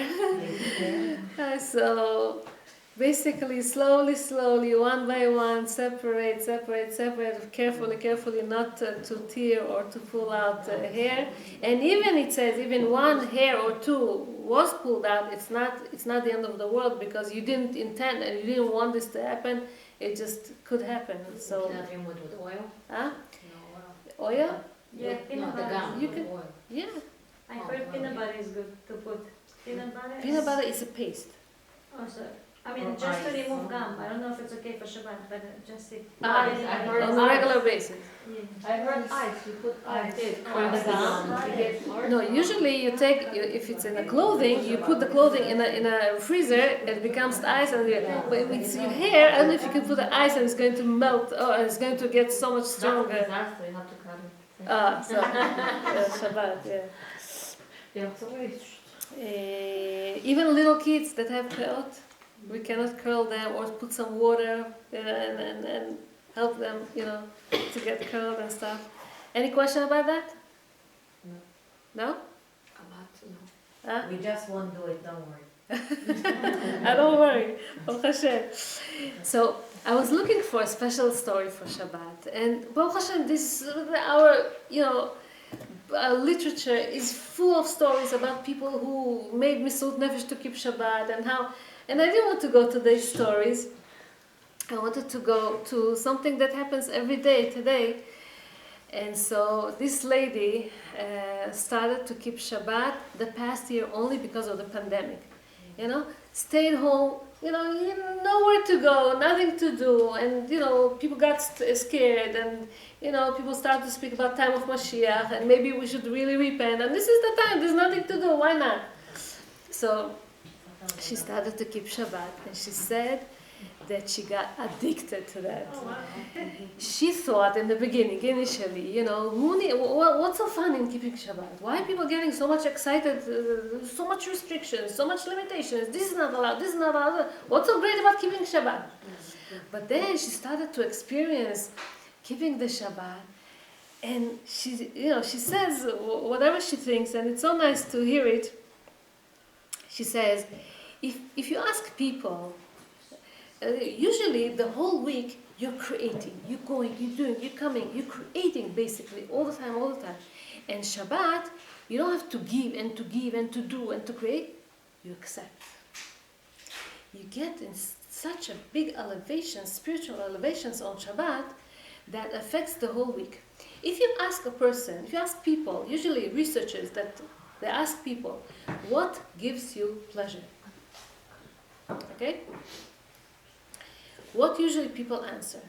so basically slowly, one by one, separate, carefully, not to tear or to pull out hair. And even it says, even one hair or two was pulled out, it's not the end of the world because you didn't intend and you didn't want this to happen. It just could happen. So. Can I remove it with oil? Huh? No, Oil? Yeah, no, peanut the butter. gum, You with can- oil. Yeah. I heard peanut butter is good to put. Peanut butter. Peanut butter is a paste. Oh, sorry. I mean, Or just to ice. remove gum. I don't know if it's okay for Shabbat, but just it. Ice, I heard On a regular basis. Yeah. I heard ice, you put ice. On the gum, you get hard. No, usually you take, if it's in a clothing, you put the clothing in a freezer, it becomes ice, and but if it's your hair, I don't know if you can put the ice and it's going to melt, or it's going to get so much Not a stronger. disaster, you have to cut it. So, Shabbat, yeah. Yeah, so wait. Even little kids that have curled, we cannot curl them or put some water and help them, to get curled and stuff. Any question about that? No? About no. Huh? We just won't do it, don't worry. Don't worry. Baruch Hashem. So I was looking for a special story for Shabbat, and Baruch Hashem, our literature is full of stories about people who made Misut Nefesh to keep Shabbat and how. And I didn't want to go to these stories, I wanted to go to something that happens every day today. And so this lady started to keep Shabbat the past year only because of the pandemic. You know, stayed home, nowhere to go, nothing to do. And, people got scared and, people started to speak about time of Mashiach and maybe we should really repent. And this is the time, there's nothing to do, why not? So she started to keep Shabbat and she said that she got addicted to that. Oh, wow. She thought in the beginning, initially, what's so fun in keeping Shabbat? Why are people getting so much excited, so much restrictions, so much limitations, this is not allowed, this is not allowed. What's so great about keeping Shabbat? But then she started to experience keeping the Shabbat, and she says whatever she thinks, and it's so nice to hear it. She says, if you ask people, usually the whole week you're creating, you're going, you're doing, you're coming, you're creating basically all the time. And Shabbat, you don't have to give and to give and to do and to create, you accept. You get in such a big elevation, spiritual elevations on Shabbat that affects the whole week. If you ask a person, if you ask people, usually researchers, that they ask people, what gives you pleasure? Okay? What usually people answer?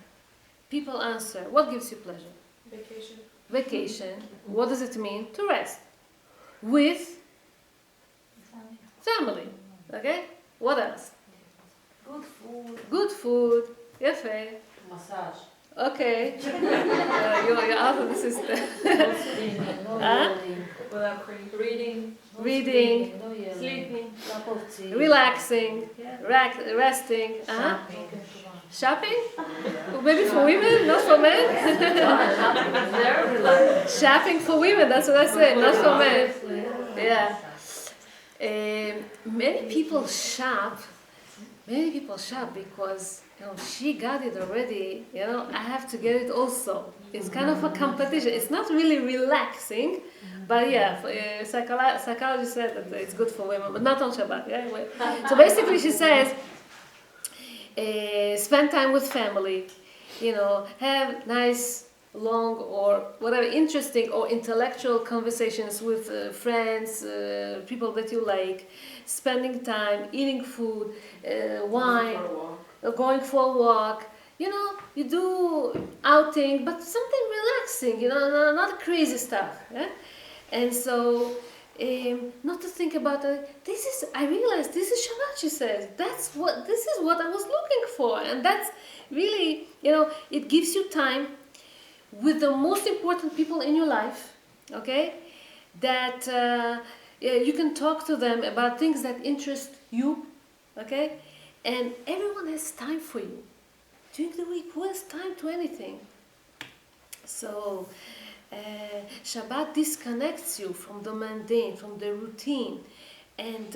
People answer, what gives you pleasure? Vacation. Vacation. What does it mean? To rest. With family. Okay? What else? Good food. Good food. Yefe. Massage. Okay. You're out of the system. Huh? Without cream. Reading. Reading. Sleeping. Relaxing. Yeah. Resting. Shopping? Maybe for women, not for men? Shopping for women, that's what I said, not for men. Yeah. Many people shop because she got it already, I have to get it also. It's kind of a competition. It's not really relaxing, but yeah, psychology said that it's good for women, but not on Shabbat. Yeah? So basically she says, spend time with family, have nice, long or whatever, interesting or intellectual conversations with friends, people that you like, spending time, eating food, wine, going for a walk, you do outing, but something relaxing, not crazy stuff. Yeah? And so, not to think about it. I realized this is Shabbat, she says. This is what I was looking for. And that's really, it gives you time with the most important people in your life, okay? That you can talk to them about things that interest you, okay? And everyone has time for you. During the week, who has time to anything? So, Shabbat disconnects you from the mundane, from the routine, and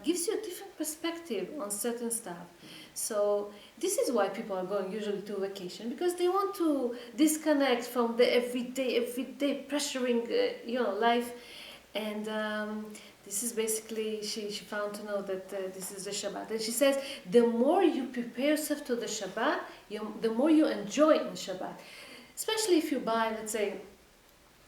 gives you a different perspective on certain stuff. So this is why people are going usually to vacation, because they want to disconnect from the everyday pressuring, life. And this is basically, she found to know that this is the Shabbat. And she says, the more you prepare yourself to the Shabbat, the more you enjoy in Shabbat. Especially if you buy, let's say,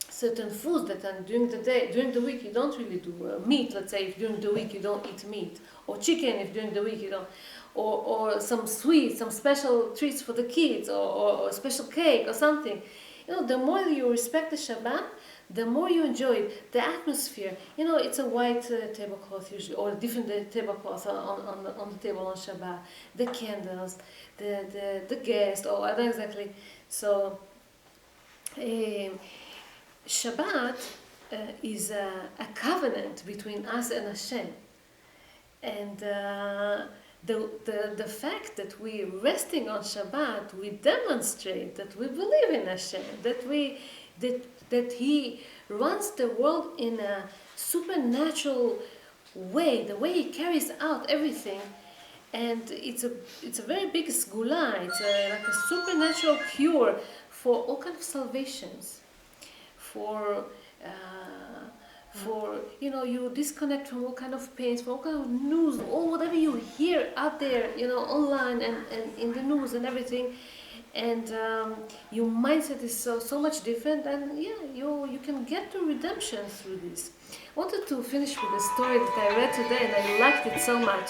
certain foods that are during the week you don't really do. Meat, let's say, if during the week you don't eat meat. Or chicken, if during the week you don't. Or some sweets, some special treats for the kids, or a special cake or something. The more you respect the Shabbat, the more you enjoy it. The atmosphere, it's a white tablecloth usually, or a different tablecloth on the table on Shabbat. The candles, the guests, or not exactly. So, Shabbat is a covenant between us and Hashem. And the fact that we're resting on Shabbat, we demonstrate that we believe in Hashem, that He runs the world in a supernatural way, the way He carries out everything. And it's a very big sgula, it's like a supernatural cure for all kinds of salvations, for for, you disconnect from all kind of pains, from all kind of news, or whatever you hear out there, online and in the news and everything. And your mindset is so much different, and you can get to redemption through this. I wanted to finish with a story that I read today, and I liked it so much.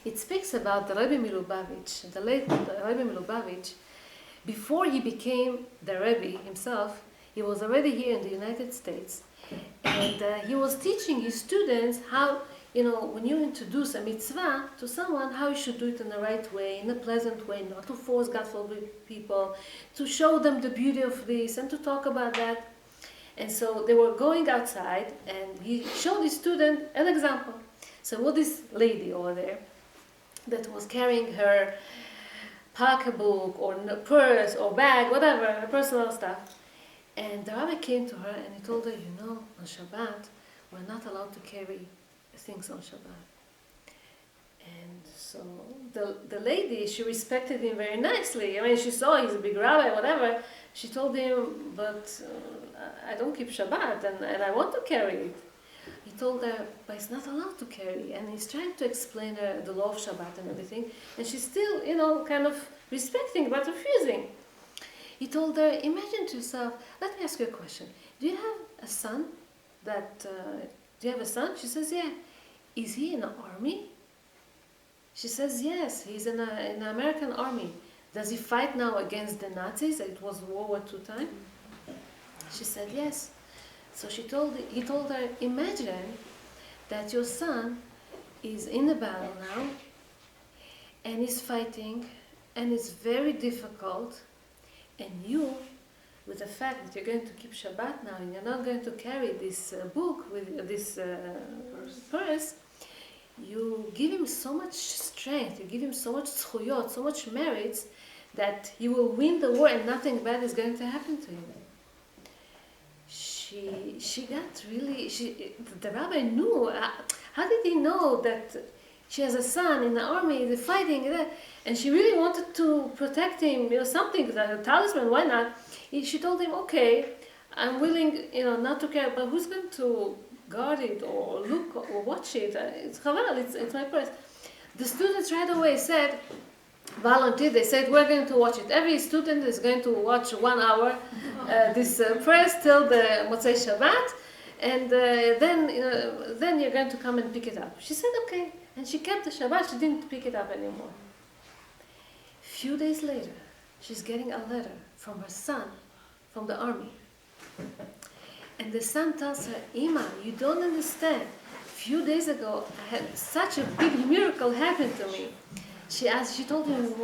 It speaks about the Rebbe Milubavitch, the late Rebbe Milubavitch. Before he became the Rebbe himself, he was already here in the United States, and he was teaching his students how, when you introduce a mitzvah to someone, how you should do it in the right way, in a pleasant way, not to force God for people, to show them the beauty of this, and to talk about that. And so they were going outside, and he showed his student an example. So what this lady over there, that was carrying her pocketbook or purse or bag, whatever, her personal stuff. And the rabbi came to her and he told her, on Shabbat, we're not allowed to carry things on Shabbat. And so the lady, she respected him very nicely. I mean, she saw he's a big rabbi, whatever. She told him, but I don't keep Shabbat and I want to carry it. He told her, but it's not allowed to carry. And he's trying to explain her the law of Shabbat and everything. And she's still, kind of respecting but refusing. He told her, imagine to yourself, let me ask you a question. Do you have a son do you have a son? She says, yeah. Is he in the army? She says, yes, he's in the American army. Does he fight now against the Nazis? It was World War II time. She said, yes. So he told her, imagine that your son is in the battle now, and is fighting, and it's very difficult, and you, with the fact that you're going to keep Shabbat now, and you're not going to carry this book with this purse, you give him so much strength, you give him so much zchuyot, so much merits, that he will win the war and nothing bad is going to happen to him. She got really, the rabbi knew, how did he know that she has a son in the army, they're fighting, and she really wanted to protect him, something, a talisman, why not? She told him, okay, I'm willing, not to care, but who's going to guard it or look or watch it? It's chaval, it's my purse. The students right away said, volunteered, they said, we're going to watch it. Every student is going to watch 1 hour this press till the Motzei Shabbat, and then you're going to come and pick it up. She said, okay. And she kept the Shabbat, she didn't pick it up anymore. Few days later, she's getting a letter from her son, from the army. And the son tells her, Ima, you don't understand. Few days ago, I had such a big miracle happen to me. She told him,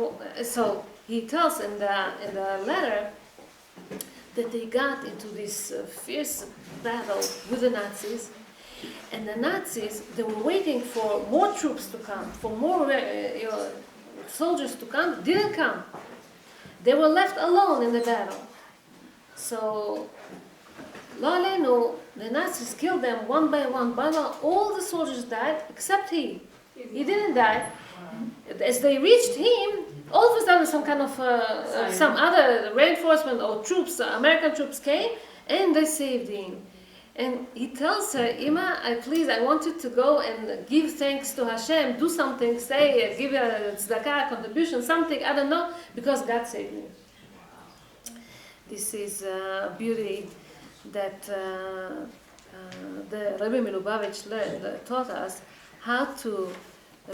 so he tells in the letter that they got into this fierce battle with the Nazis, and the Nazis, they were waiting for more troops to come, for more soldiers to come, didn't come. They were left alone in the battle. So, lo aleinu, the Nazis killed them one by one. All the soldiers died except he. He didn't die. As they reached him, all of a sudden some kind of some other reinforcement or troops, American troops came, and they saved him. And he tells her, Ima, I want you to go and give thanks to Hashem, do something, say, give a tzedakah, contribution, something, I don't know, because God saved me. This is beauty that the Rebbe Milubavitch taught us, how to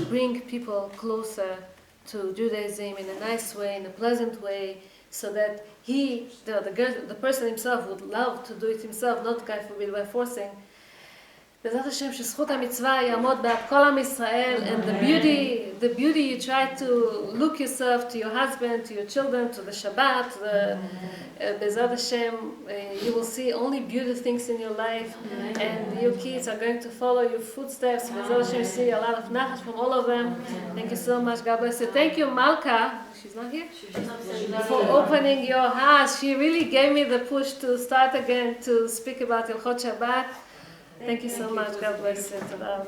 bring people closer to Judaism in a nice way, in a pleasant way, so that the person himself would love to do it himself, not God forbid by forcing. בעזרת השם שזכות המצווה יעמוד בעד כל עם ישראל, and the beauty you try to look yourself to your husband, to your children, to the Shabbat, בעזרת השם you will see only beautiful things in your life, and your kids are going to follow your footsteps. בעזרת השם you see a lot of nachas from all of them. Thank you so much. God bless you. Thank you, Malka. She's not here? For opening your house. She really gave me the push to start again to speak about Hilchot Shabbat. Thank you so much. God bless you. Thank you. Are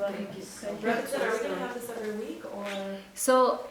we going to have this every week, or? So,